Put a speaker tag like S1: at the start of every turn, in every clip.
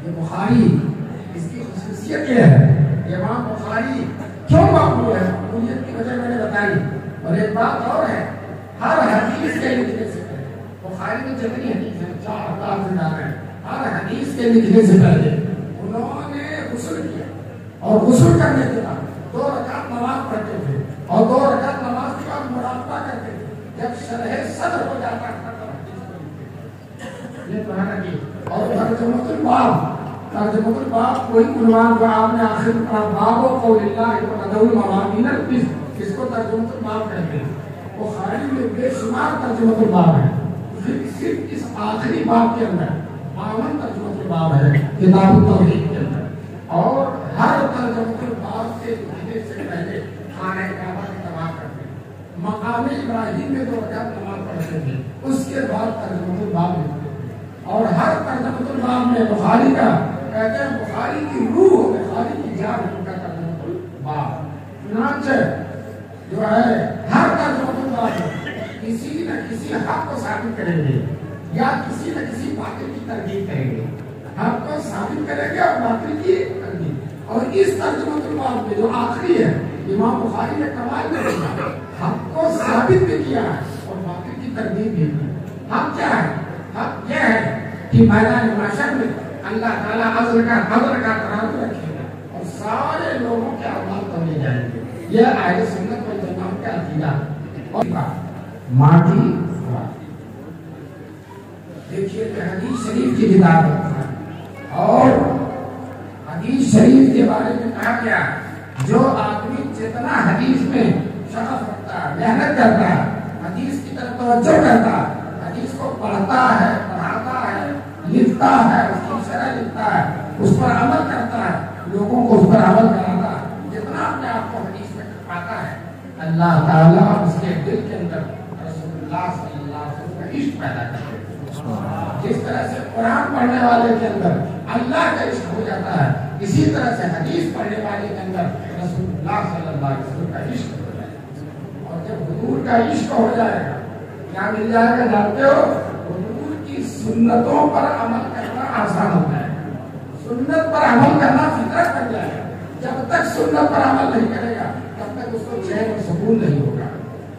S1: یہ بخاری اس کی خصوصیت یہ ہے، امام بخاری کیوں مقبول ہے؟ مقبولیت کی وجہ میں نے بتائی. اور ایک بات اور ہے، ہر حدیث کے لکھنے سے پہلے، بخاری میں جتنی حدیث ہیں 4000 سے زیادہ ہیں، ہر حدیث کے لکھنے سے پہلے انہوں نے غسل کیا، اور غسل کرنے کے بعد 2 رکعت نماز پڑھتے تھے، اور 2 رکعت نماز کے بعد مراقبہ کرتے تھے. جب شرح صدر ہو جاتا تھا یہ پڑھانا کی. اور ترجمۃ الباب کوئی عنوان جو آپ نے آخر میں پڑھا، باب و قول اللہ وَنَذَرُ الْمَوَازِينَ الْقِسْطَ، اس کو ترجمۃ الباب کہتے ہیں. بخاری میں بے شمار ترجمۃ الباب ہے، صرف اس آخری باب کے اندر 52 ترجمۃ الباب ہے کتاب التوحید کے اندر. اور ہر ترجمۃ الباب کے لکھنے سے پہلے خانہ کعبہ کی طواف کرتے ہیں، مقام ابراہیم میں 2 رکعت نماز پڑھتے تھے، اس کے بعد ترجمۃ الباب لکھتے تھے. اور ہر ترجمۃ الباب میں بخاری کا کہتے ہیں بخاری کی روح ہو، بخاری کی جان ہو کا ترجمۃ الباب. چنانچہ جو ہے ہر ترجمۃ الباب کسی نہ کسی حق کو ثابت کریں گے یا کسی نہ کسی باطل کی تردید کریں گے. حق کو ثابت کریں گے اور باطل کی تردید. اور اس ترجمۃ الباب میں جو آخری ہے، امام بخاری نے کمال میں کیا، حق کو ثابت بھی کیا ہے اور باطل کی تردید بھی کی. حق کیا ہے؟ حق یہ ہے کہ میدان محشر میں اللہ تعالیٰ عذر کا ترازو رکھے گا اور سارے لوگوں کے اعمال توڑے جائیں گے. یہ اہل سنت والجماعت کا عقیدہ. اور ماٹی دیکھیے کہ حدیث شریف کی کتاب ہے، اور حدیث شریف کے بارے میں کہا گیا جو آدمی جتنا حدیث میں شغف رکھتا ہے، محنت کرتا ہے، حدیث کی طرف توجہ کرتا ہے، حدیث کو پڑھتا ہے، پڑھاتا ہے، لکھتا ہے، اس کی شرح لکھتا ہے، اس پر عمل کرتا ہے، لوگوں کو اس پر عمل کراتا ہے، جتنا اپنے آپ کو حدیث میں پاتا ہے، اللہ تعالیٰ اس کے دل کے اندر رسول اللہ صلی اللہ علیہ وسلم کا عشق پیدا کرتے ہیں. جس طرح سے قرآن پڑھنے والے کے اندر اللہ کا عشق ہو جاتا ہے، اسی طرح سے حدیث پڑھنے والے کے اندر رسول اللہ صلی اللہ علیہ وسلم کا عشق ہو جائے گا. اور جب حضور کا عشق ہو جائے گا کیا مل جائے گا جانتے ہو؟ حضور کی سنتوں پر عمل کرنا آسان ہو جائے گا. سنت پر عمل کرنا فطرت بن جائے گا. جب تک سنت پر عمل نہیں کرے گا تب تک اس کو چین اور سکون نہیں ہوگا.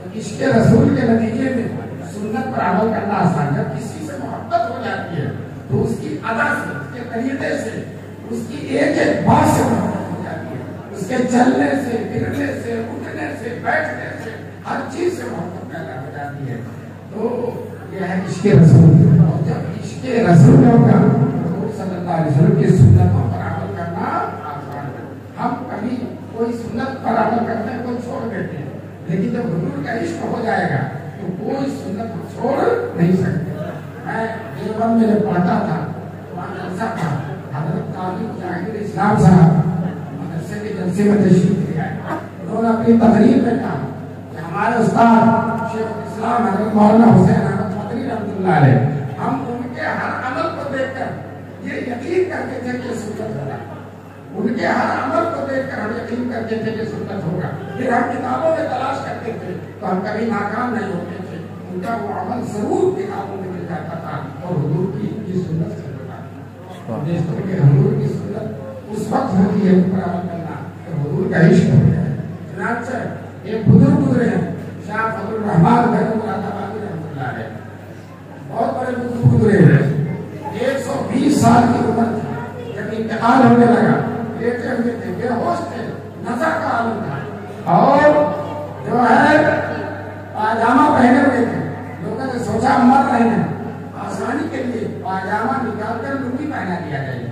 S1: تو عشق رسول کے نتیجے میں سنت پر عمل کرنا آسان. جب کسی سے محبت ہو جاتی ہے تو اس کی ادا سے، اس کے طریقے سے، اس کی ایک ایک بات سے محبت ہو جاتی ہے. اس کے چلنے سے، پھرنے سے، اٹھنے سے، بیٹھنے سے، ہر چیز سے محبت پیدا ہو جاتی ہے. تو یہ ہے عشق رسول. اور جب عشق رسول ہوگا تو صلی اللہ علیہ وسلم کی سنتوں پر عمل کرنا آسان ہے. ہم کبھی کوئی سنت پر عمل کرتے ہیں، کوئی چھوڑ دیتے ہیں، لیکن جب حضور کا عشق ہو جائے گا تو کوئی سنت چھوڑ نہیں سکتے. میں دیوبند میں جب پڑھتا تھا وہاں جلسہ تھا، حضرت قاضی مجاہد اسلام صاحب مدرسے کے جلسے میں تشریف لے آئے. انہوں نے اپنی تقریر میں کہا کہ ہمارے استاد شیخ الاسلام حضرت مولانا حسین احمد مدنی رحمۃ اللہ علیہ، ہم ان کے ہر عمل کو دیکھ کر یہ یقین کرتے تھے کہ سنت ہوگا. ان کے ہر عمل کو دیکھ کر ہم یقین کرتے تھے کہ سنت ہوگا. پھر ہم کتابوں میں تلاش کرتے تھے تو ہم کبھی ناکام نہیں ہوتے تھے. ان کا وہ عمل ضرور کتابوں میں مل جاتا تھا اور حضور کی سنت سے ہوتا تھا. دیکھتے کہ حضور کی سنت اس وقت ہوتی ہے ان پر عمل کرنا کہ حضور کا عشق ہو جائے. چنانچہ ایک بزرگ گزرے ہیں شاہ فضل الرحمان بن مراد آبادی رحمۃ اللہ علیہ، بہت بڑے بزرگ گزرے ہیں. 120 سال کی عمر تھی جب انتقال ہونے لگا. لیٹے ہوئے تھے، بے ہوش تھے، نظر کا عالم تھا، اور جو ہے پاجامہ پہنے ہوئے تھے. لوگوں نے سوچا مر رہے ہیں، آسانی کے لیے پاجامہ نکال کر لنگی پہنا دیا جائے.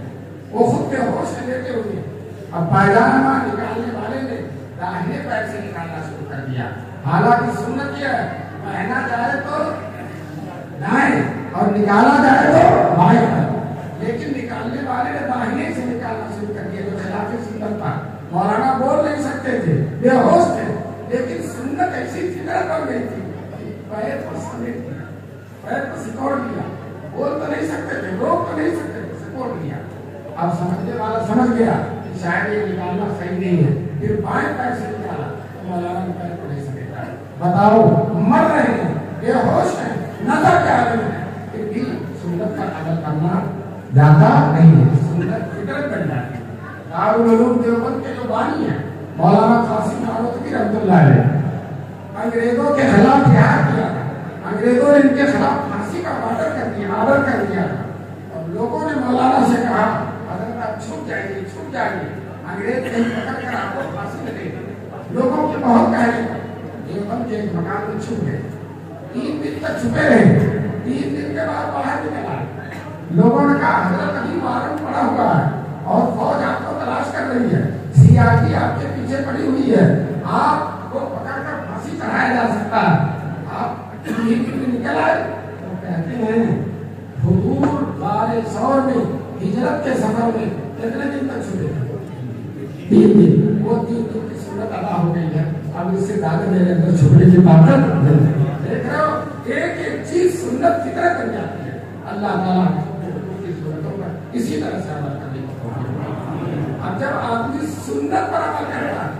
S1: وہ خود بے ہوش سے لیٹے ہوئے. اب پاجامہ نکالنے والے نے داہنے پیر سے نکالنا شروع کر دیا. حالانکہ سنت یہ ہے پہنا جائے تو دائیں اور نکالا جائے تو بائیں پر، لیکن نکالنے والے نے داہنے سے نکالنا شروع کر دیا جو خلاف سنت تھا. مولانا بول نہیں سکتے تھے، بے ہوش تھے، لیکن سنت ایسی فطرت بن گئی تھی پیر پر سمیٹ دیا، پیر پر سکوڑ دیا. بول تو نہیں سکتے تھے، روک تو نہیں سکتے تھے، سکوڑ دیا. اب سمجھنے والا سمجھ گیا کہ شاید یہ نکالنا صحیح نہیں ہے. پھر بائیں پیر سے نکالا تو مولانا نے پیر کو نہیں سمیٹا. بتاؤ، مر رہے ہیں، بے ہوش ہیں، نظر کے عالم ہے، پھر بھی سنت پر عمل کرنا جاتا نہیں ہے، سنت فطرت بن جاتی ہے۔ دارالعلوم دیوبند کے جو بانی ہیں مولانا قاسم نانوتوی رحمۃ اللہ علیہ، انگریزوں کے خلاف جہاد کیا تھا، انگریزوں نے ان کے خلاف پھانسی کا آرڈر کر دیا تھا، اور لوگوں نے مولانا سے کہا حضرت آپ چھپ جائیے، انگریز کہیں پکڑ کر آپ کو پھانسی میں دے دیں۔ لوگوں کے بہت کہنے دیوبند کے ایک مکان میں چھپ گئے، 3 دن تک چھپے رہے، 3 دن کے بعد باہر نکل آئے۔ لوگوں نے کہا حضرت ابھی وارنٹ پڑا ہوا ہے اور فوج آپ کو تلاش کر رہی ہے، CRP آپ کے پیچھے پڑی ہوئی ہے، آپ کو پکڑ کر پھانسی چڑھایا جا سکتا ہے، آپ 3 دن میں نکل آئے۔ تو کہتے ہیں حضور غار ثور میں ہجرت کے سفر میں کتنے دن تک چھپے تھے؟ 3 دن۔ وہ 3 دن کی سنت ادا ہو گئی ہے، اب اس سے زیادہ میرے اندر چھپنے کی طاقت نہیں۔ دیکھ رہے ہو ایک ایک چیز سنت فطرت بن جاتی ہے۔ اللہ تعالیٰ کی سنتوں پر اسی طرح سے عمل کرنے کی توفیق۔ اب جب آدمی سنت پر عمل کرتا ہے،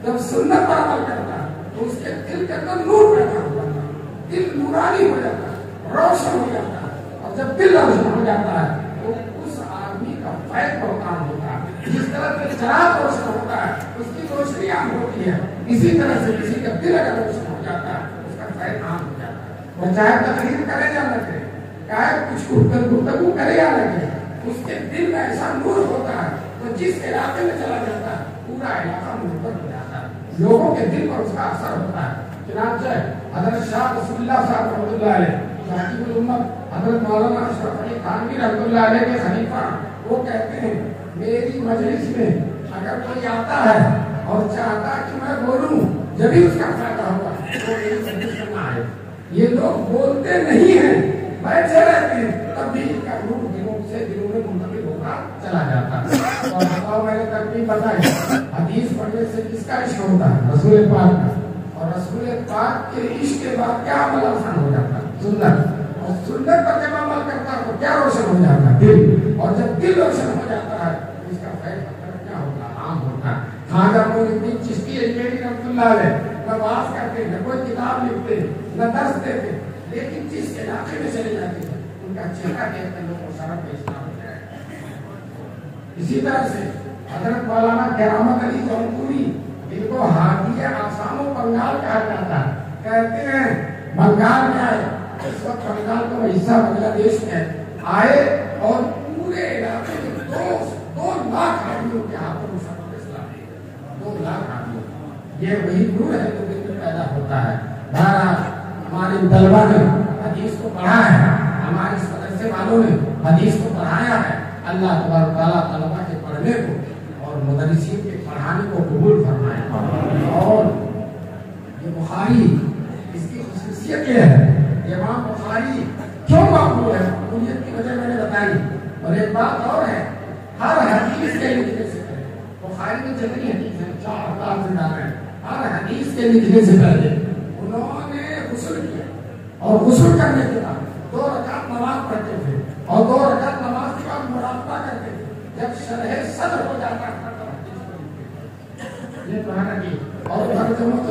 S1: جب سنت پر عمل کرتا ہے تو اس کے دل کے اندر نور پیدا ہو جاتا ہے، دل نورانی ہو جاتا ہے، روشن ہو جاتا ہے، اور جب دل روشن ہو جاتا ہے تو اس آدمی کا فیض بہتان ہوتا ہے۔ جس طرح سے چراغ روشن ہوتا ہے اس کی روشنی عام ہوتی ہے، اسی طرح سے کسی کا دل اگر روشن ہو جاتا ہے اس کا فیض عام ہو جاتا ہے۔ وہ چاہے تقریر کرے یا نہ کرے، چاہے کچھ گفتگو کرے یا نہ کرے، اس کے دل میں ایسا نور ہوتا ہے تو جس علاقے میں چلا جاتا ہے پورا علاقہ منور ہو جاتا ہے، لوگوں کے دل پر اس کا اثر ہوتا ہے۔ چنانچہ حضرت شاہ رسول اللہ صاحب رحمۃ اللہ علیہ خاتم الامت حضرت مولانا اشرف علی تھانوی رحمۃ اللہ علیہ کے خلیفہ، وہ کہتے ہیں میری مجلس میں اگر کوئی آتا ہے اور چاہتا ہے کہ میں بولوں جبھی اس کا فائدہ ہوگا تو میری مجلس میں نہ آئے۔ یہ لوگ بولتے نہیں ہیں، بیٹھے رہتے ہیں، تب بھی ان کا روح دلوں میں منتقل ہوتا چلا جاتا ہے۔ اور بتاؤ میں نے ترتیب بتائی، حدیث پڑھنے سے کس کا عشق ہوتا ہے؟ رسول پاک کا، اور رسول پاک کے عشق کے بعد کیا عمل آسان ہو جاتا ہے؟ سنت، اور سنت پر جب عمل کرتا ہے تو کیا روشن ہو جاتا ہے؟ دل، اور جب دل روشن ہو جاتا ہے تو اس کا فیض کیا ہوتا ہے؟ عام ہوتا ہے۔ خواجہ معین الدین چشتی اجمیری رحمۃ اللہ علیہ نہ واز کرتے، نہ کوئی کتاب لکھتے، نہ درس دیتے، لیکن جس علاقے میں چلے جاتے ہیں ان کا چہرہ دیکھ کر لوگوں کو سرب میں اسلام ہو جائے۔ اسی طرح سے حضرت مولانا کرامت علی جونپوری، جن کو ہادی آسام و بنگال کہا جاتا ہے، کہتے ہیں بنگال میں آئے، اس وقت بنگال کا حصہ بنگلہ دیش میں آئے اور پورے علاقے میں 2 لاکھ آدمیوں کے ہاتھوں میں سرب اسلام ہے۔ 2 لاکھ آدمی، یہ وہی نور ہے جو دل میں پیدا ہوتا ہے۔ بہرحال ہمارے طلبا نے حدیث کو پڑھا ہے، ہمارے اس مدرسے والوں نے حدیث کو پڑھایا ہے۔ اللہ تبارک تعالیٰ طلبا کے پڑھنے کو اور مدرسین کے پڑھانے کو قبول فرمائے۔ اور یہ بخاری، اس کی خصوصیت یہ ہے، امام بخاری کیوں مقبول ہے؟ مقبولیت کی وجہ میں نے بتائی، اور ایک بات اور ہے، ہر حدیث کے لکھنے سے پہلے، بخاری میں جتنی حدیث ہیں 4000 سے زیادہ ہیں، ہر حدیث کے لکھنے سے پہلے انہوں نے غسل کیا، اور غسل کرنے کے بعد 2 رکعت نماز پڑھتے تھے، اور 2 رکعت نماز کے بعد مراقبہ کرتے تھے۔ جب شرح صدر ہو جاتا ہے یہ پڑھانا کی، اور ترجمۃ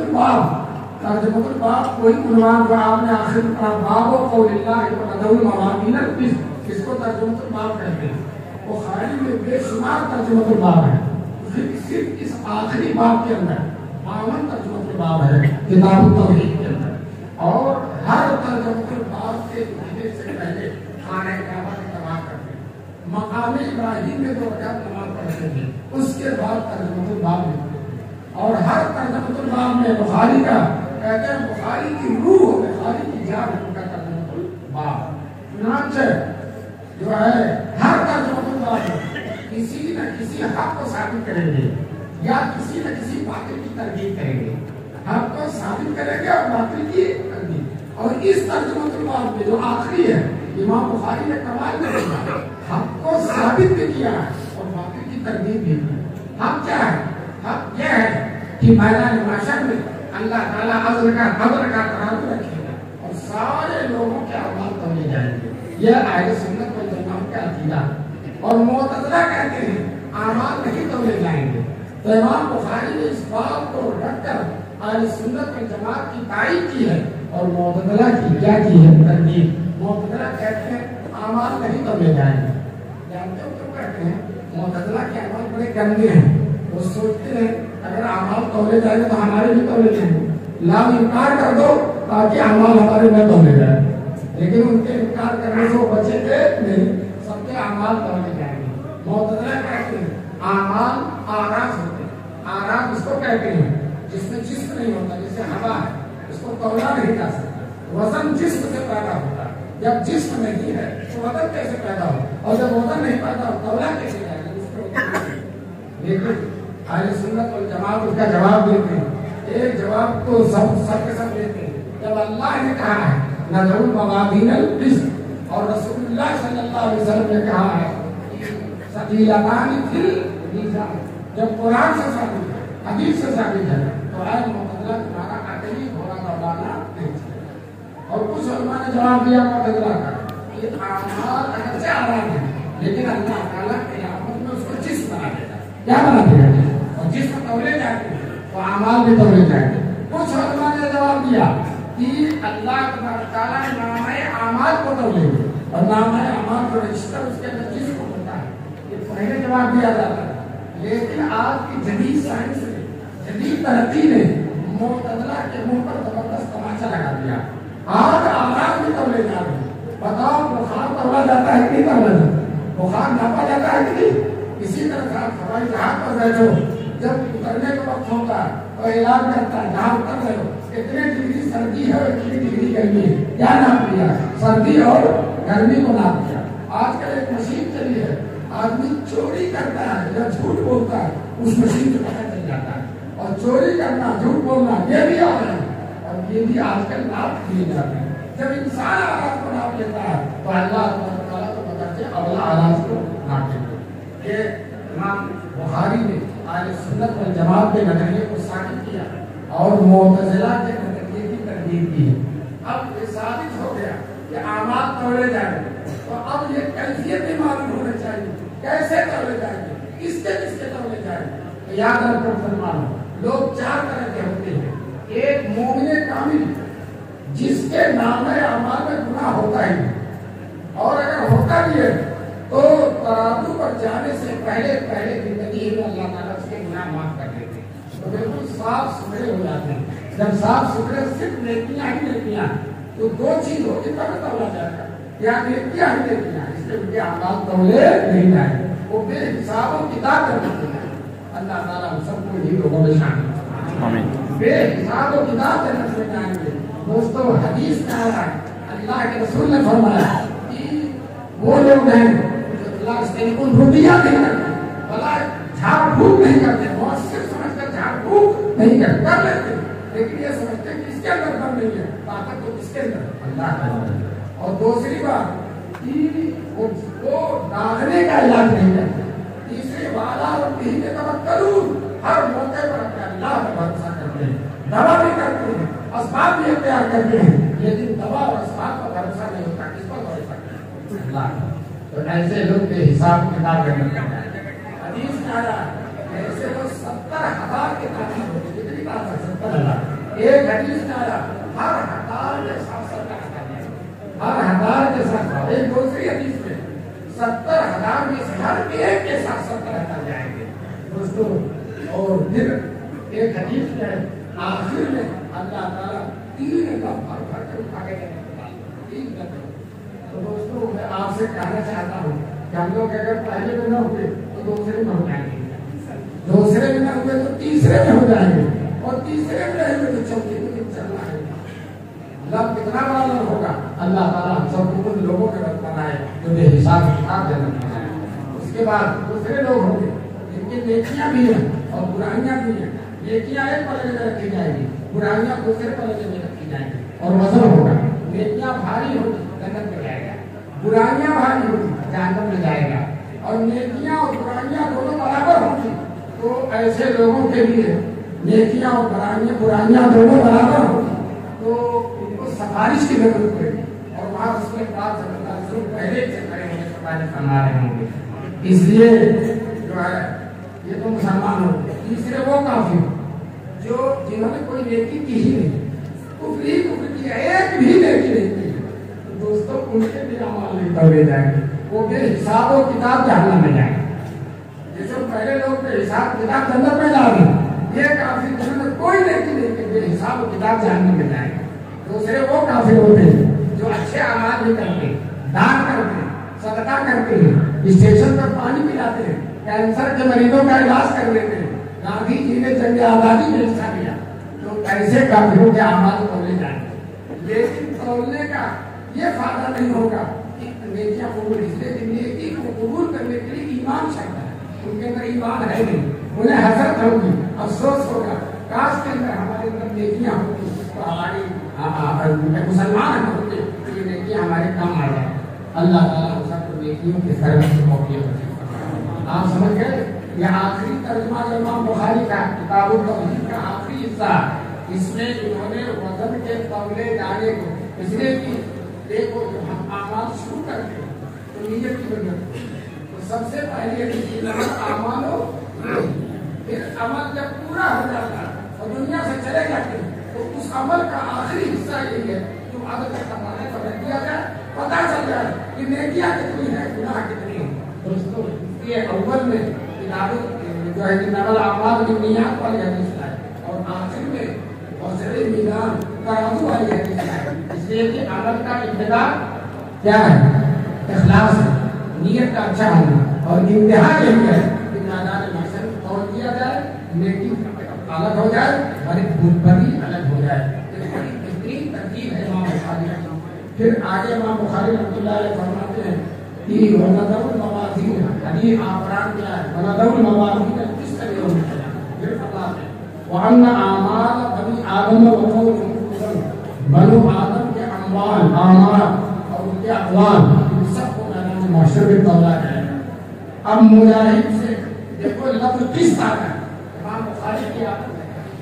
S1: الباب کوئی عنوان جو آپ نے آخر میں پڑھا، باب و قول اللہ وَنَذَرُ الْمَوَازِينَ الْقِسْطَ، اس کو ترجمۃ الباب کہتے ہیں۔ بخاری میں بے شمار ترجمۃ الباب ہے، صرف اس آخری باب کے اندر 52 ترجمۃ الباب ہے کتاب التوحید کے اندر، اور ہر ترجمۃ الباب کے لکھنے سے پہلے خانہ کعبہ کی طواف کرتے ہیں، مقام ابراہیم میں 2 رکعت نماز پڑھتے تھے، اس کے بعد ترجمۃ الباب لکھتے تھے، اور ہر ترجمۃ الباب میں بخاری کا کہتے ہیں بخاری کی روح ہو، بخاری کی جان ان کا ترجمۃ الباب۔ چنانچہ جو ہے ہر ترجمۃ الباب کسی نہ کسی حق کو ثابت کریں گے یا کسی نہ کسی باطل کی تردید کریں گے، حق کو ثابت کریں گے اور باطل کی تردید۔ اور اس ترجمۃ الباب میں جو آخری ہے، امام بخاری نے کمال کر دیا، حق کو ثابت بھی کیا ہے اور باطل کی تردید بھی کی۔ حق کیا ہے؟ حق یہ ہے کہ میدان محشر میں اللہ تعالیٰ عدل کا ترازو رکھے گا اور سارے لوگوں کے اعمال تولے جائیں گے۔ یہ اہل سنت والجماعت کا عقیدہ، اور معتزلہ کہتے ہیں اعمال نہیں تولے جائیں گے۔ تو امام بخاری نے اس بات کو رکھ کر اہل سنت والجماعت کی تائید کی ہے، اور معتزلہ کی کیا کی ہے؟ تردید۔ معتزلہ کہتے ہیں اعمال نہیں تولے جائیں گے، جانتے ہو کیوں کہتے ہیں؟ معتزلہ کے اعمال بڑے گندے ہیں. وہ سوچتے ہیں اگر اعمال تولے جائیں تو ہمارے بھی تولے جائیں گے. لا انکار کر دو تاکہ اعمال ہمارے نہ تولے جائیں. لیکن ان کے انکار کرنے سے وہ بچے گے نہیں, سب کے اعمال تولے جائیں گے. معتزلہ کہتے ہیں اعمال آراز ہوتے ہیں. آراز اس کو کہتے ہیں جس میں جسم نہیں ہوتا, جیسے ہوا ہے, اس کو تولا نہیں جا سکتا. وزن جسم سے پیدا ہوتا ہے. جب جسم نہیں ہے تو وزن کیسے پیدا ہو, اور جب وزن نہیں پیدا ہو تولا کیسے جائے گا؟ لیکن اہل سنت والجماعت اس کا جواب دیتے ہیں. ایک جواب تو سب کے سب دیتے ہیں. جب اللہ نے کہا ہے نذر الموازین القسط, اور رسول اللہ صلی اللہ علیہ وسلم نے کہا ہے ثقیلتان فی المیزان, جب قرآن سے ثابت ہے, حدیث سے ثابت ہے, تو اے معتزلہ تمہارا عقلی گھوڑا دوڑانا نہیں چاہیے. اور کچھ علماء نے جواب دیا معتزلہ کا کہ اعمال اگرچہ آرام ہے لیکن اللہ تعالیٰ قیامت میں اس کو جسم بنا دیتا ہے. کیا بنا دیا ہے؟ اور جسم تولے جاتے ہیں تو اعمال بھی تولے جائیں گے. کچھ علماء نے جواب دیا کہ اللہ تعالیٰ نے نامۂ اعمال کو تولے گے, اور نامۂ اعمال کو رجسٹر اس کے اندر جسم ہوتا ہے. یہ پہلے جواب دیا جاتا ہے. لیکن آج کی جدید سائنس نے, جدید ترقی نے معتزلہ کے منہ پر زبردست تماچا لگا دیا. آج آرام بھی تولے جا رہے ہیں. بتاؤ بخار تولا جاتا ہے کہ نہیں تولا جاتا ہے؟ بخار ناپا جاتا ہے کہ نہیں؟ اسی طرح ہوائی جہاز پر بیٹھو, جب اترنے کا وقت ہوتا ہے تو اعلان کرتا ہے جہاں اتر رہے ہو اتنے ڈگری سردی ہے اور اتنی ڈگری گرمی ہے. کیا ناپ لیا؟ سردی اور گرمی کو ناپ لیا. آج کل ایک مشین چلی ہے, آدمی چوری کرتا ہے یا جھوٹ بولتا ہے اس مشین سے پتہ چل جاتا ہے. اور چوری کرنا, جھوٹ بولنا یہ بھی آ رہا ہے, اور یہ بھی آج کل ناپ لیے جاتے ہیں. جب انسان آواز کو ناپ لیتا ہے تو اللہ تعالیٰ کو پتہ چلے اگلا آواز کو ناپ لیتا ہے. یہ امام بخاری نے اہل سنت والجماعت کے نظریے کو ثابت کیا اور معتزلہ کے نظریے کی تردید کی. اب یہ ثابت ہو گیا کہ اعمال تولے جائیں گے, تو اب یہ کیفیت بھی معلوم ہونا چاہیے کیسے تولے جائیں گے, کس کے تولے جائیں گے. تو یاد رکھو مسلمانوں, لوگ چار طرح کے ہوتے ہیں. ایک مومن کامل جس کے نامۂ اعمال میں گناہ ہوتا ہی نہیں, اور اگر ہوتا بھی ہے تو ترازو پر جانے سے پہلے زندگی میں اللہ تعالیٰ اس کے گناہ معاف کر دیتے ہیں, تو بالکل صاف ستھرے ہو جاتے ہیں. جب صاف ستھرے صرف نیکیاں ہی نیکیاں, تو دو چیز ہو, ان کا بھی تولا جائے گا یا نیکیاں ہی نیکیاں, اس لیے ان کے اعمال تولے نہیں جائیں گے, وہ بے حساب و کتاب کر دیتے ہیں. اللہ تعالیٰ ہم سب کو یہی لوگوں میں شامل بے حساب و کتاب جنت میں جائیں گے. دوستو حدیث میں آ رہا ہے, اللہ کے رسول نے فرمایا کہ وہ لوگ ہیں جو اللہ سے ان روٹیاں نہیں کرتے, بلا جھاڑ پھونک نہیں کرتے, مؤثر سمجھ کر جھاڑ پھونک نہیں کرتے, کر لیتے لیکن یہ سمجھتے کہ اس کے اندر دم نہیں ہے, طاقت تو اس کے اندر اللہ کا ہے. اور دوسری بات کہ وہ داغنے کا علاج نہیں کرتے. تیسری وعدہ اور تیسری توکل, ہر موقع پر اپنے اللہ پر بھروسہ کرتے ہیں, دوا بھی کرتے ہیں, اسباب بھی اختیار کرتے ہیں, لیکن دوا اور اسباب پر بھروسہ نہیں ہوتا. کس پر بھروسہ کرتے ہیں؟ اللہ. تو ایسے لوگ کے حساب کتاب کرنے لگتے ہیں. حدیث میں آیا ایسے لوگ 70,000 کے تعداد ہوتے. کتنی بات ہے 70,000. ایک حدیث میں آیا ہر 1000 کے ساتھ 70,000, ہر 1000 کے ساتھ. ایک دوسری حدیث میں 70,000 میں سے ہر ایک کے ساتھ 70,000 جائیں گے دوستو. اور پھر ایک حدیث میں آخر میں اللہ تعالیٰ 3 کا بھر کے اٹھا کے دینے کے بعد 3 کا. تو دوستو میں آپ سے کہنا چاہتا ہوں کہ ہم لوگ اگر پہلے میں نہ ہوئے تو دوسرے میں ہو جائیں گے, دوسرے میں نہ ہوئے تو تیسرے میں ہو جائیں گے, اور تیسرے میں رہیں گے تو چوتھے میں چلنا ہے. اللہ کتنا بڑا لوگ ہوگا. اللہ تعالیٰ ہم سب کو ان لوگوں کے رب بنائے جو بے حساب کتاب جنت میں جائیں. اس کے بعد دوسرے لوگ ہوں گے جن کی نیکیاں بھی ہیں اور برائیاں بھی ہیں. نیکیاں ایک پلڑے میں رکھی جائیں گی, برائیاں دوسرے پلڑے میں رکھی جائیں گی, اور وزن ہوگا. نیکیاں بھاری ہوگی جنت میں جائے گا, برائیاں بھاری ہوگی جہنم میں جائے گا. اور نیکیاں اور برائیاں دونوں برابر ہوگی تو ایسے لوگوں کے لیے نیکیاں اور برائیاں دونوں برابر ہوگی تو ان کو سفارش کی ضرورت پڑے گی. اور وہاں اس کے بعد پہلے سے کھڑے ہونے سے پہلے فرما رہے ہوں گے. اس لیے جو ہے یہ تو مسلمان ہو. تیسرے وہ کافی جو جنہوں نے کوئی نیکی کی ہی نہیں, کفر کی ایک بھی نیکی نہیں کی, دوستوں ان کے بھی اعمال نہیں توڑے جائیں گے. وہ بے حساب و کتاب جہنم میں جائیں گے. جیسے پہلے لوگ بے حساب کتاب جنت میں جائیں گے، یہ کافر جنت کوئی نہیں لے کے بے حساب و کتاب جہنم میں جائیں گے. دوسرے وہ کافر ہوتے ہیں جو اچھے اعمال بھی کرتے ہیں، دان کرتے ہیں، صدقہ کرتے ہیں، اسٹیشن پر پانی پلاتے ہیں، کینسر کے مریضوں کا علاج کر لیتے ہیں. گاندھی جی نے جنگ آزادی میں حصہ لیا. تو ایسے کافروں کے اعمال تولے جائیں گے، لیکن تولنے کا یہ فائدہ نہیں ہوگا کہ نیکیاں قبول، اس لیے کہ نیکی کو قبول کرنے کے لیے ایمان چاہتا ہے. ان کے اندر ایمان ہے نہیں، انہیں حسرت ہوگی، افسوس ہوگا، کاش کے اندر ہمارے اندر نیکیاں ہوگی تو ہماری مسلمان ہوتے تو یہ نیکیاں ہمارے کام آ جائیں. اللہ تعالیٰ ہم سب کو نیکیوں کے سرمت سے موقع. آپ سمجھ گئے؟ یہ آخری ترجمہ امام بخاری کا کتاب التوحید کا آخری حصہ، اس میں انہوں نے وزن کے تولے جانے کو اس لیے کہ دیکھو جب ہم اعمال شروع کرتے ہیں تو نیت کی ضرورت ہے. تو سب سے پہلے اعمال ہو، پھر عمل جب پورا ہو جاتا ہے اور دنیا سے چلے جاتے ہیں تو اس عمل کا آخری حصہ یہ ہے جو عادت کمانے پر رکھ دیا جائے، پتہ چل جائے کہ نیکیاں کتنی ہے، گناہ کتنی ہے. دوستوں یہ اول میں جو ہے کہ نقل اعمال کی نیات والی حدیث ہے اور آخر میں حوصلے میدان ترازو والی حدیث ہے. اس لیے کہ عمل کا ابتدا کیا ہے؟ اخلاص ہے، نیت کا اچھا ہونا، اور انتہا یہی ہے کہ میدان محشر توڑ دیا جائے، نیکی الگ ہو جائے اور ایک بری الگ ہو جائے. بہترین ترتیب ہے امام بخاری. پھر آگے امام بخاری رحمۃ اللہ علیہ فرماتے ہیں کہ وَنَذَرُ الْمَوَازِينَ، حدیث آفران کیا ہے، وَنَذَرُ الْمَوَازِينَ کس طرح ہونا چاہیے. پھر فرماتے ہیں وَأَنَّ أَعْمَالَ بَنِي آدَمَ وَقَوْلُهُمْ، بنو آدم کے اعمال اور ان کے اقوال ان سب کو میدان محشر میں تولا جائے گا. اب مجاہد سے دیکھو لفظ کس طرح ہے. امام بخاری کی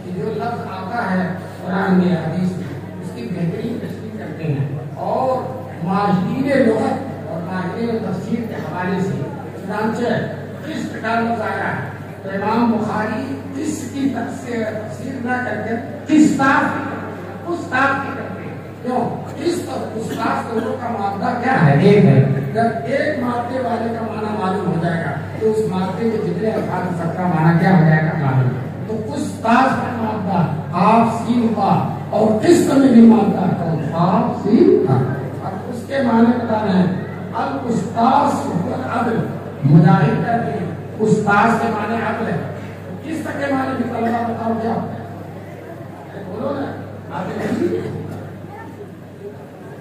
S1: کہ جو لفظ آتا ہے قرآن میں حدیث میں اس کی بہترین تشریح کرتے ہیں، اور ماہرین لغت اور ماہرین تفسیر کے حوالے سے چنانچہ قسط کا لفظ آیا ہے تو امام بخاری قسط کی تفسیر نہ کر کے قسطاس کی کرتے ہیں. کیوں؟ قسط اور قسطاس دونوں کا مادہ کیا ہے؟ ایک ہے. جب ایک مادے والے کا معنی معلوم ہو جائے گا تو اس مادے کے جتنے الفاظ سب کا معنی کیا ہو جائے گا؟ معلوم. تو قسطاس کا مادہ آپ سین کا اور قسط میں بھی مادہ آپ سین کا. اب اس کے معنی بتانا ہے. القسطاس عدل، مجاہد کہتے ہیں قسطاس کے معنی عدل ہے. قسط کے معنی بھی طلبہ بتاؤ کیا ہوتا ہے؟ بولو نا آپ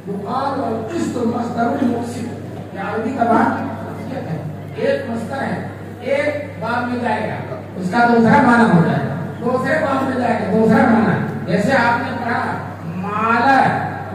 S1: یقال القسط مصدر المقسط، یہ عربی کا بات ہے. ایک مصدر ہے، ایک باب میں جائے گا اس کا دوسرا معنی ہو جائے گا، دوسرے باب میں جائے گا دوسرا معنی. جیسے آپ نے پڑھا مالا،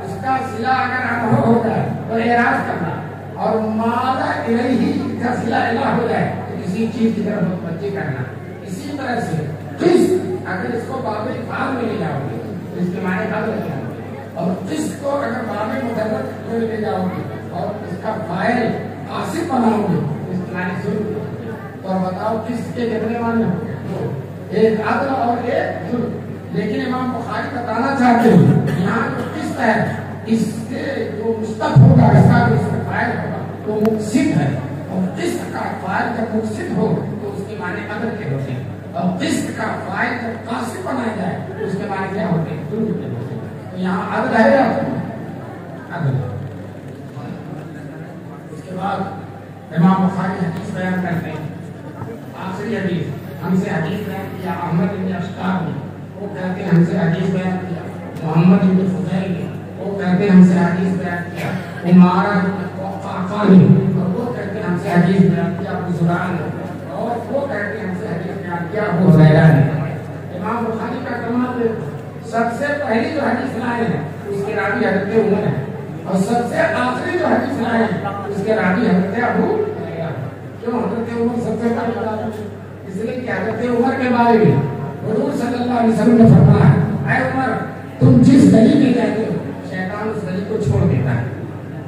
S1: اس کا صلہ اگر انہو ہو جائے تو اعراض کرنا، اور مالا الیہ کا صلہ الہ ہو جائے تو کسی چیز کی طرف متوجہ کرنا. اسی طرح سے قسط اگر اس کو باب افعال میں لے جاؤ گے تو اس کے معنی بدل جائیں گے، اور قسط کو اگر باب مجرد میں لے جاؤ گے اور اس کا فاعل آصف بناؤ گے تو اس کے معنی ظلم. اور بتاؤ قسط کے کتنے معنی ہو گئے؟ ایک عدل اور ایک ظلم. لیکن امام بخاری بتانا چاہتے ہیں یہاں جو قسط ہے اس سے جو مستق ہوگا، اس کا جو اس کا فاعل ہوگا وہ مقسط ہے، اور قسط کا فاعل جب مقسط ہو تو اس کے معنی عدل کے ہوتے ہیں، اور قسط کا فاعل جب قاصد بنایا جائے تو اس کے معنی کیا ہوتے ہیں؟ ظلم کے ہوتے ہیں. تو یہاں عدل ہے یا عدل. اس کے بعد امام بخاری حدیث بیان کرتے ہیں. آخری حدیث ہم سے حدیث بیان کیا احمد بن اشکار نے، وہ کہتے ہیں ہم سے حدیث بیان کیا محمد بن فضیل نے، وہ کہتے ہیں ہم سے حدیث بیان کیا عمارہ بن وقاقہ نے، اور وہ کہتے ہیں ہم سے حدیث بیان کیا ابو زرع نے، اور وہ کہتے ہیں ہم سے حدیث بیان کیا ابو ہریرہ نے. امام بخاری کا کمال سب سے پہلی جو حدیث لائے ہیں اس کے راوی حضرت عمر ہے، اور سب سے آخری جو حدیث لائے ہیں اس کے راوی حضرت ابو ہریرہ. کیوں حضرت عمر سب سے پہلے بتا دیں؟ اس لیے کہ حضرت عمر کے بارے میں حضور صلی اللہ علیہ وسلم نے فرمایا اے عمر تم جس گلی میں جاتے ہو شیطان اس گلی کو چھوڑ دیتا ہے.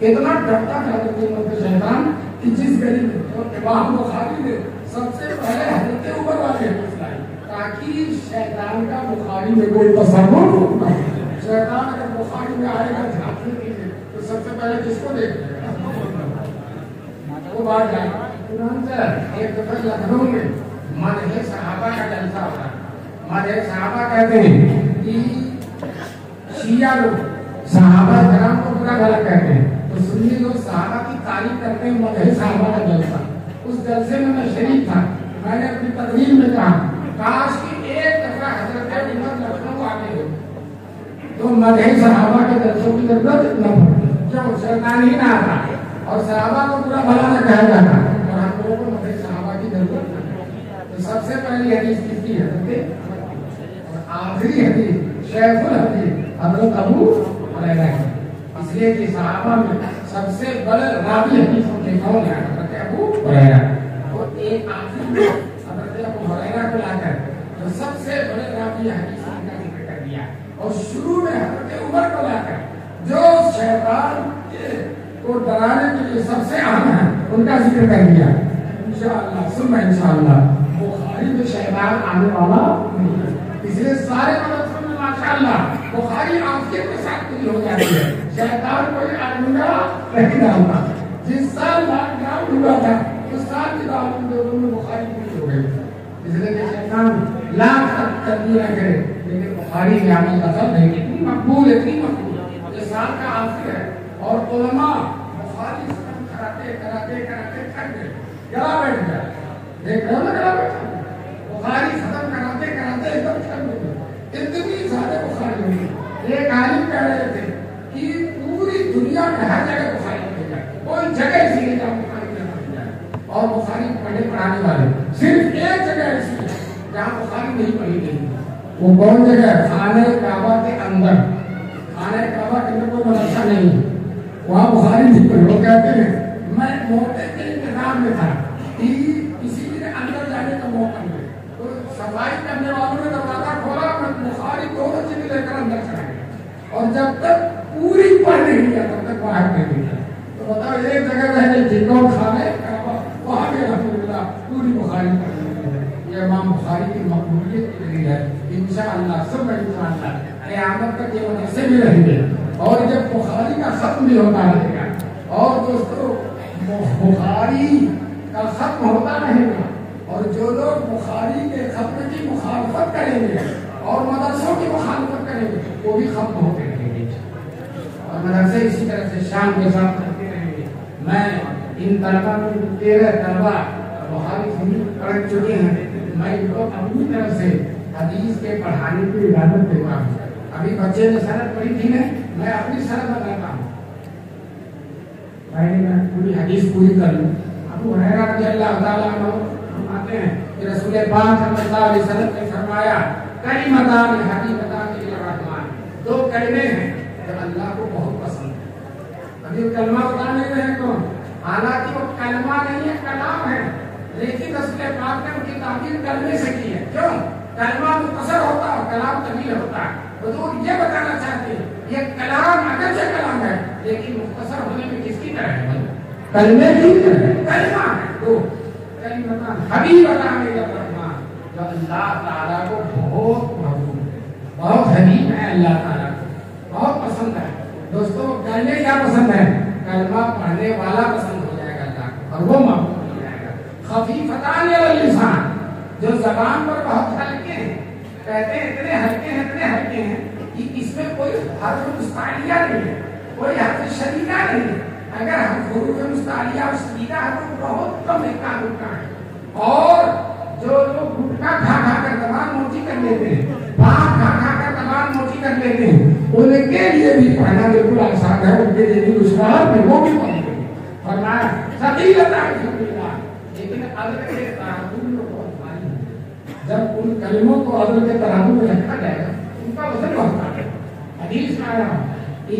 S1: اتنا ڈرتا ہے حضرت عمر سے شیطان کہ جس گلی میں، اور امام بخاری نے سب سے پہلے حضرت عمر والے حدیث لائے تاکہ شیطان کا بخاری میں کوئی تصور نہ ہو. شیطان اگر بخاری میں آئے گا جھانکنے کے لیے تو سب سے پہلے کس کو دیکھے گا؟ وہ بات جائے چنانچہ ایک دفعہ لکھنؤ میں مدح صحابہ کا جلسہ ہوتا ہے. مدح صحابہ کہتے ہیں کہ شیعہ لوگ صحابہ کرام کو برا بھلا کہتے ہیں, تو سنی لوگ صحابہ کی تعریف کرتے ہیں. مدح صحابہ کا جلسہ, اس جلسے میں شریک تھا. میں نے اپنی تقریر میں کہا کاش کی ایک دفعہ حضرت عمر لکھنؤ آتے ہو تو مدح صحابہ کے جلسوں کی ضرورت نہ پڑتی. کیوں شیطان ہی نہ آتا اور صحابہ کو برا بھلا نہ کہا جاتا, اور ہم لوگوں کو مدح صحابہ کی ضرورت نہ. تو سب سے پہلی حدیث کس کی ہے اور آخری حدیث شیخ الحدیث حضرت ابو ہریرہ کی. اس لیے کہ صحابہ میں سب سے بڑے راوی حدیثوں کے کون ہے؟ حضرت ابو ہریرہ. اور ایک آخری حضرت ابو ہریرہ کو لا کر جو سب سے بڑے راوی حدیث کا ذکر کر دیا, اور شروع میں حضرت عمر کو لا کر جو شیطان کو ڈرانے کے لیے سب سے اہم ہے ان کا ذکر کر دیا. انشاءاللہ ثم انشاءاللہ بخاری میں شیطان آنے والا نہیں ہے. اس لیے سارے مدرسوں میں ماشاءاللہ بخاری عافیت کے ساتھ پوری ہو جاتی ہے. شیطان کوئی آدمگا نہیں ڈالتا. جس سال لاک ڈاؤن ہوا تھا اس سال کی دعوت میں بخاری پوری ہو گئی. اس لیے کہ شیطان لاکھ تک تبدیل نہ کرے, لیکن بخاری میں عمل دخل نہیں. اتنی مقبول یہ سال کا آخر ہے, اور علماء بخاری ختم کراتے کراتے کراتے تھک گئے, گلا بیٹھ گیا. دیکھ رہے ہو نا گلا بیٹھا, بخاری ختم کراتے کراتے ایک دم تھک گئے. اتنی زیادہ بخاری ہوئی. ایک عالم کہہ رہے تھے کہ پوری دنیا میں ہر جگہ بخاری پڑھی جائے, کوئی جگہ ایسی نہیں جہاں بخاری نہ پڑھی جائے, اور بخاری پڑھنے پڑھانے والے صرف ایک جگہ ایسی ہے جہاں بخاری نہیں پڑھی گئی. وہ کون جگہ ہے؟ خانہ کعبہ کے اندر. خانہ کعبہ کے اندر کوئی مدرسہ نہیں, وہاں بخاری نہیں پڑھی. وہ کہتے ہیں میں موقع کے انتظام میں تھا کہ کسی نے اندر جانے کا موقع ملے, تو صفائی کرنے والوں نے دروازہ کھولا, میں بخاری دونوں چیزیں لے کر اندر چلا گیا, اور جب تک پوری پڑھ نہیں گیا تب تک باہر نہیں گیا. تو بتاؤ ایک جگہ رہ گئی تھی کون؟ خانہ کعبہ. وہاں بھی الحمدللہ پوری بخاری پڑھ لی. یہ امام بخاری کی مقبولیت کی دلیل ہے. انشاءاللہ سب انشاءاللہ قیامت تک یہ مدرسے بھی رہیں گے, اور جب بخاری کا ختم بھی ہوتا رہے گا, اور دوستو بخاری کا ختم ہوتا رہے گا, اور جو لوگ بخاری کے ختم کی مخالفت کریں گے اور مدرسوں کی مخالفت کریں گے وہ بھی ختم ہوتے رہیں گے, اور مدرسے اسی طرح سے شان کے ساتھ کرتے رہیں گے. میں ان طلبا میں 13 طلبا بخاری شریف پڑھ چکے ہیں, میں ان کو اپنی طرف سے حدیث کے پڑھانے کی اجازت دیتا ہوں. ابھی بچے نے سند پڑھی تھی نا, میں اپنی سند بتاتا ہوں. میں پوری حدیث پوری کر لوں. ابو ہریرہ رضی اللہ تعالیٰ عنہ فرماتے ہیں کہ رسول پاک صلی اللہ علیہ وسلم نے فرمایا کلمتان حبیبتان الی الرحمن, 2 کلمے ہیں جو اللہ کو بہت پسند ہیں. ابھی کلمہ بتا نہیں رہے کون, حالانکہ وہ کلمہ نہیں ہے, کلام ہے, لیکن رسول پاک نے ان کی تعبیر کلمے سے کی ہے. کیوں؟ کلمہ مختصر ہوتا ہے, کلام طویل ہوتا ہے. حضور یہ بتانا چاہتے ہیں یہ کلام اگرچہ کلام ہے لیکن مختصر ہونے میں کس کی طرح ہے؟ کلمے کی طرح ہے. کلمہ ہے. تو کلمتان حبیبتان الی الرحمن, جو اللہ تعالیٰ کو بہت محبوب ہے, بہت حبیب ہے, اللہ تعالیٰ کو بہت پسند ہے. دوستو کلمے کیا پسند ہے؟ کلمہ پڑھنے والا پسند ہو جائے گا اللہ کو, اور وہ محبوب ہو جائے گا. خفیفتان علی اللسان, جو زبان پر بہت ہلکے ہیں, کہتے ہیں اتنے ہلکے ہیں کہ اس میں کوئی حرف مستعلیہ نہیں ہے, کوئی حرف شدیدہ نہیں ہے. اگر ہم حروف مستعلیہ اور شدیدہ ہے تو بہت کم ہے. اور جو لوگ گٹکا کھا کھا کر زبان موٹی کر لیتے ہیں, پان کھا کھا کر زبان موٹی کر لیتے ہیں, ان کے لیے بھی پڑھنا بالکل آسان ہے, ان کے لیے بھی دشوار ہے, وہ بھی پڑھ لیں گے. فرمایا ثقیلتان فی سبیل اللہ, لیکن عدل کے تعدد کو بہت بھاری ہے. جب ان کلموں کو عدل کے ترازو میں رکھا جائے گا ان کا وزن بڑھتا ہے. حدیث میں آیا کہ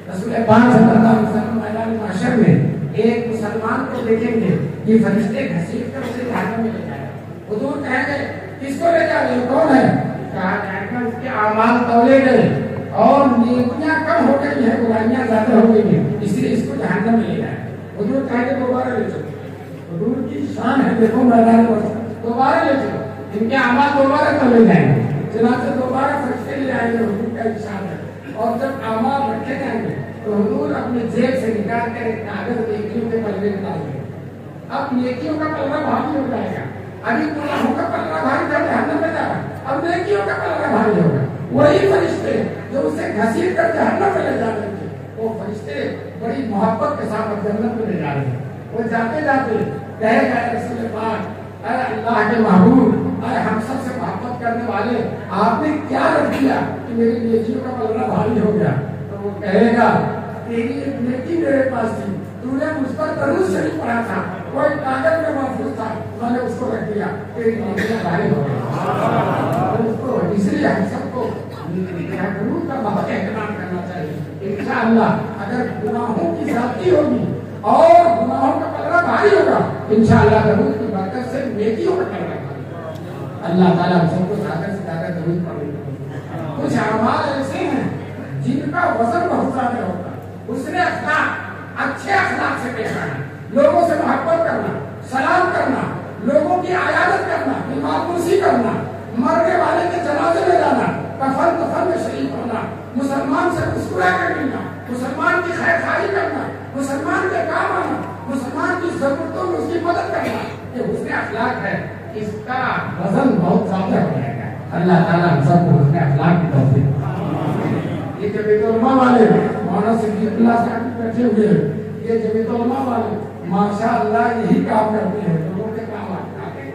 S1: رسول پاک صلی اللہ علیہ وسلم میدان محشر میں ایک مسلمان کو دیکھیں گے کہ فرشتے گھسیٹ کر اسے جہنم میں لے جائے گا. حضور کہیں گے کس کو لے جائے گا, کون ہے؟ کہا جائے گا اس کے اعمال تولے گئے اور نیکیاں کم ہو گئی ہیں, برائیاں زیادہ ہو گئی ہیں, اس لیے اس کو جہنم میں لے جائے گا. حضور کہیں گے دوبارہ لے چلو. حضور کی شان ہے, دیکھو میدان محشر, دوبارہ لے چلو, ان کے اعمال دوبارہ تولے جائیں گے. چنانچہ دوبارہ فرشتے لے آئیں گے. حضور کا ارشاد ہے, اور جب اعمال رکھے جائیں گے تو حضور اپنے جیب سے نکال کر ایک کاغذ نیکیوں کے پلے ڈال دیں گے, اب نیکیوں کا پلڑا بھاری ہو جائے گا. ابھی گناہوں کا پلڑا بھاری تھا جہنم میں جا رہا, اب نیکیوں کا پلڑا بھاری ہوگا. وہی فرشتے جو اسے گھسیٹ کر جہنم میں لے جا رہے تھے, وہ فرشتے بڑی محبت کے ساتھ اب جنت میں لے جا رہے ہیں. وہ جاتے جاتے کہے گا رسول پاک, اے اللہ کے محبوب, اے ہم سب سے محبت کرنے والے, آپ نے کیا رکھ دیا کہ میری نیکیوں کا پلڑا بھاری ہو گیا؟ تو وہ کہے گا تیری ایک نیکی میرے پاس تھی, تو نے مجھ پر درود شریف پڑھا تھا, کوئی کاغذ میں محفوظ تھا, میں نے اس کو رکھ دیا, تیری نیکیاں بھاری ہو گئی. اس لیے ہم سب کو درود کا بہت اہتمام کرنا چاہیے. انشاءاللہ اگر گناہوں کی زیادتی ہوگی اور گناہوں کا پلڑا بھاری ہوگا, انشاءاللہ درود کی برکت سے نیکیوں کا پلڑا بھاری ہوگا. اللہ تعالیٰ ہم سب کو زیادہ سے زیادہ درود پڑھنے. کچھ اعمال ایسے ہیں جن کا وزن بہت زیادہ ہوتا ہے. حسن اخلاق, اچھے اخلاق سے پیش آنا, لوگوں سے محبت کرنا, سلام کرنا, لوگوں کی عیادت کرنا, بیمار پرسی کرنا, مرنے والے کے جنازے میں جانا, کفن کفن میں شریک ہونا, مسلمان سے مسکرا کر ملنا, مسلمان کی خیر خواہی کرنا, مسلمان کے کام آنا, مسلمان کی ضرورتوں میں اس کی مدد کرنا, یہ حسن اخلاق ہے. اس کا وزن بہت زیادہ ہو جائے گا. اللہ تعالیٰ ہم سب کو حسن اخلاق کی توفیق. یہ جمعیت علماء والے مولانا صدیق اللہ صاحب بیٹھے ہوئے ہیں, یہ جمعیت علماء والے ماشاء اللہ یہی کام کرتے ہیں, لوگوں کے کام آتے ہیں,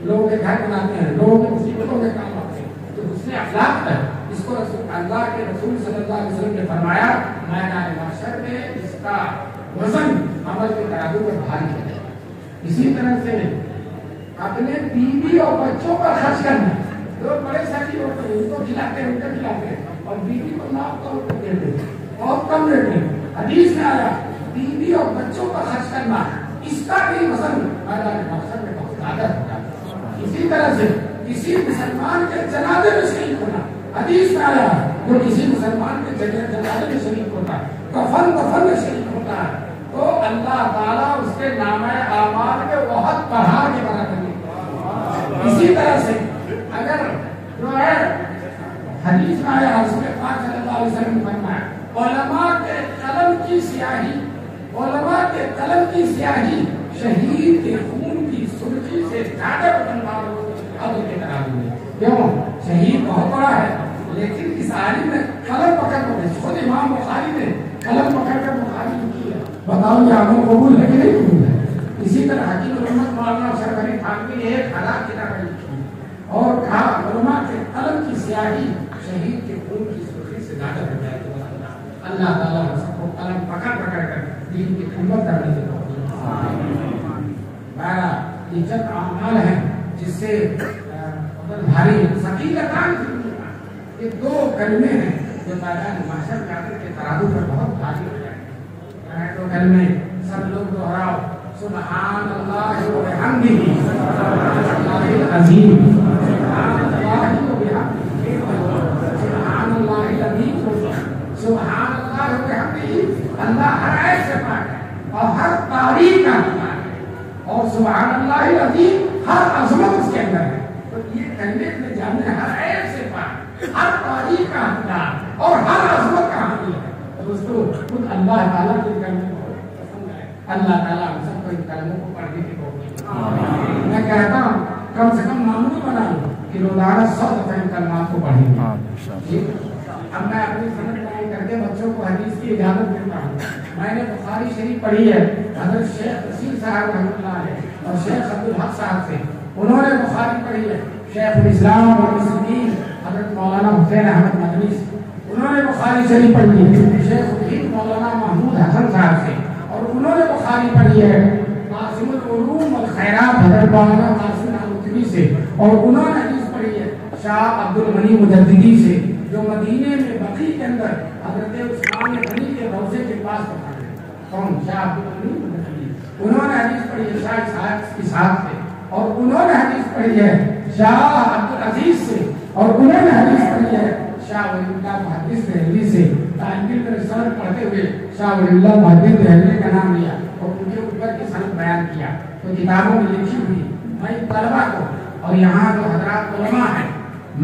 S1: لوگوں کے گھر بناتے ہیں, لوگوں کی مصیبتوں کے کام آتے ہیں. تو حسن اخلاق ہے, اس کو رسول اللہ کے رسول صلی اللہ علیہ وسلم نے فرمایا میدان محشر میں اس کا وزن عمل کے ترازو میں بھاری ہے. اسی طرح سے اپنے بیوی اور بچوں پر خرچ کرنا. لوگ بڑے سخی ہوتے ہیں, ان کو کھلاتے ہیں, ان کو کھلاتے ہیں, اور بیوی کو ناپ توڑ کر دیتے ہیں, بہت کم دیتے ہیں. حدیث میں آیا بیوی اور بچوں پر خرچ کرنا, اس کا بھی وزن میدان محشر میں بہت زیادہ ہوگا. اسی طرح سے کسی مسلمان کے جنازے میں شریک ہونا, حدیث میں آیا جو کسی مسلمان کے جنازے میں شریک ہوتا ہے, کفن کفن میں شریک ہوتا ہے, تو اللہ تعالیٰ اس کے نامہ اعمال میں بہت پہاڑ کے برابر کرے. اسی طرح سے اگر جو ہے حدیث میں آیا رسول پاک صلی اللہ علیہ وسلم نے فرمایا علماء کے قلم کی سیاہی, علماء کے قلم کی سیاہی شہید کے خون کی سرخی سے زیادہ بدنوار عدل کے ترازو میں. کیوں؟ شہید بہت بڑا ہے, لیکن اس عالم نے قلم پکڑ کر, خود امام بخاری نے قلم پکڑ کر بخاری لکھی ہے. بتاؤ یہ عمل قبول ہے کہ نہیں قبول ہے؟ اسی طرح حکیم علامہ مولانا اشرف علی تھانوی نے 1000 کتابیں لکھی اور کہا علماء کے قلم کی سیاہی شہید کے خون کی سرخی سے زیادہ ہو جائے. اللہ تعالیٰ ہم سب کو قلم پکڑ پکڑ کر دین کی خدمت کرنے کی توفیق عطا. یہ چند اعمال ہیں جس سے بھاری ثقیلتان, یہ 2 کلمے ہیں جو میدان محشر میں آکر کے ترازو پر بہت بھاری ہو جائیں گے. 2 کلمے سب لوگ دوہراؤ, سبحان اللہ و بحمدہ, سبحان اللہ العظیم, سبحان اللہ و بحمدہ, سبحان اللہ العظیم, سبحان اللہ و بحمدہ. اللہ ہر عیب سے پاک ہے اور ہر تعریف کا حقدار ہے, اور سبحان اللہ العظیم ہر عظمت اس کے اندر ہے. تو یہ کلمے میں جانے ہر عیب سے پاک, ہر تعریف کا حقدار اور ہر عظمت کا حامل ہے. دوستو خود اللہ تعالیٰ کے کلمے کو پسند ہے. اللہ تعالیٰ ہم سب کو ان کلموں کو پڑھنے کی توفیق عطا. میں کہتا ہوں کم سے کم معمول بنا لو کہ روزانہ 100 دفعہ ان کلمات کو پڑھیں گے. اب میں اپنی سمجھ بیان کر کے بچوں کو حدیث کی اجازت دیتا ہوں. میں نے بخاری شریف پڑھی ہے حضرت شیخ رسول صاحب رحمۃ اللہ علیہ اور شیخ عبدالحق صاحب سے. انہوں نے بخاری پڑھی ہے شیخ الاسلام اور مسلمین حضرت مولانا حسین احمد مدنی سے. انہوں نے بخاری شریف پڑھی ہے شیخ الہند مولانا محمود حسن صاحب سے. اور انہوں نے بخاری پڑھی ہے قاسم العلوم والخیرات حضرت مولانا قاسم نانوتوی سے. اور انہوں نے حدیث پڑھی ہے شاہ عبد الغنی مجددی سے جو مدینے میں بقیع کے اندر حضرت عثمان غنی کے روضے کے پاس پڑھا ہے. کون؟ شاہ عبد الغنی مجددی. انہوں نے حدیث پڑھی ہے شاہ اسحاق سے. اور انہوں نے حدیث پڑھی ہے شاہ عبد العزیز سے. اور انہوں نے حدیث پڑھی ہے شاہ ولی اللہ محدث دہلوی سے. تعلیم میں رسالت پڑھتے ہوئے شاہ ولی اللہ محدث دہلوی کا نام لیا اور ان کے اوپر کی سند بیان کیا. تو کتابوں میں لکھی ہوئی میں طلبا کو اور یہاں جو حضرات علماء ہیں,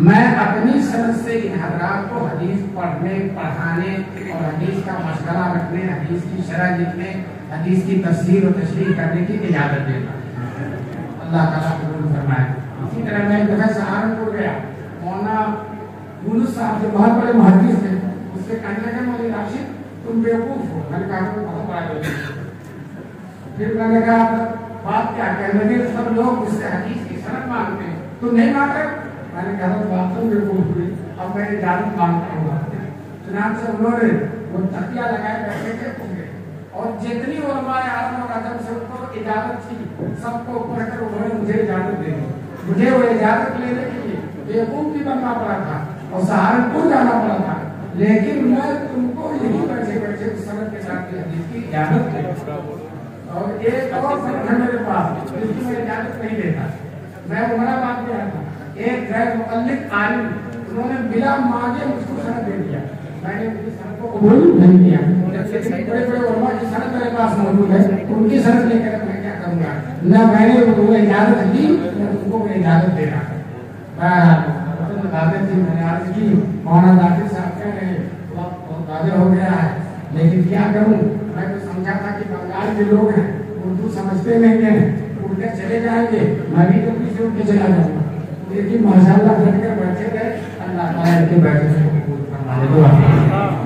S1: میں اپنی سند سے ان حضرات کو حدیث پڑھنے, پڑھانے اور حدیث کا مشورہ رکھنے, حدیث کی شرح لکھنے, حدیث کی تفسیر و تشریح کرنے کی اجازت دیتا ہے۔ اللہ تعالیٰ قبول فرمائے۔ اسی طرح میں ایک دفعہ سہارنپور گیا، مولانا یونس صاحب جو بہت بڑے محدث تھے، اس سے کہنے لگے مولوی راشد تم بیوقوف ہو۔ میں نے کہا تم بہت بڑا بیوقوف ہو۔ پھر میں نے کہا بات کیا کہنے لگے سب لوگ اس سے حدیث کی سند مانگتے ہیں، تم نہیں مانگ رہے؟ میں نے کہا بات تو بیوقوف ہوئی، اب میں اجازت مانگتا ہوں۔ چنانچہ انہوں نے وہ تکیہ لگائے بیٹھے تھے اور جتنی علماء اعظم اور ادب سے ان کو اجازت تھی سب کو پڑھ کر انہوں نے مجھے اجازت دے دی۔ مجھے وہ اجازت لینے کے لیے بیوقوف بھی بننا پڑا تھا اور سہارنپور جانا پڑا تھا، لیکن میں تم کو یہی بیٹھے بیٹھے اس سند کے ساتھ حدیث کی اجازت دے۔ اور ایک اور سند ہے میرے پاس جس کی میں اجازت نہیں دیتا۔ میں عمرہ بات گیا تھا، ایک غیر مقلد عالم انہوں نے بلا مانگے مجھ کو سند دے دیا، میں نے ان کی سند کو قبول نہیں کیا۔ بڑے بڑے علماء کی سند میرے پاس موجود ہے، ان کی سند لے کر میں کیا کروں گا؟ نہ میں نے تمہیں اجازت دی نہ تم کو میں اجازت دے رہا۔ میں نے عرض کی مولانا ذاکر صاحب کہہ رہے وقت بہت واضح ہو گیا ہے، لیکن کیا کروں؟ میں تو سمجھا تھا کہ بنگال کے لوگ ہیں اردو سمجھتے نہیں ہیں، اڑ کر چلے جائیں گے، میں بھی تو کسی اڑ کے چلا جاؤں گا۔ لیکن ماشاء اللہ ڈٹ کر بیٹھے گئے، اللہ تعالیٰ کے بیٹھے سے قبول فرما لے۔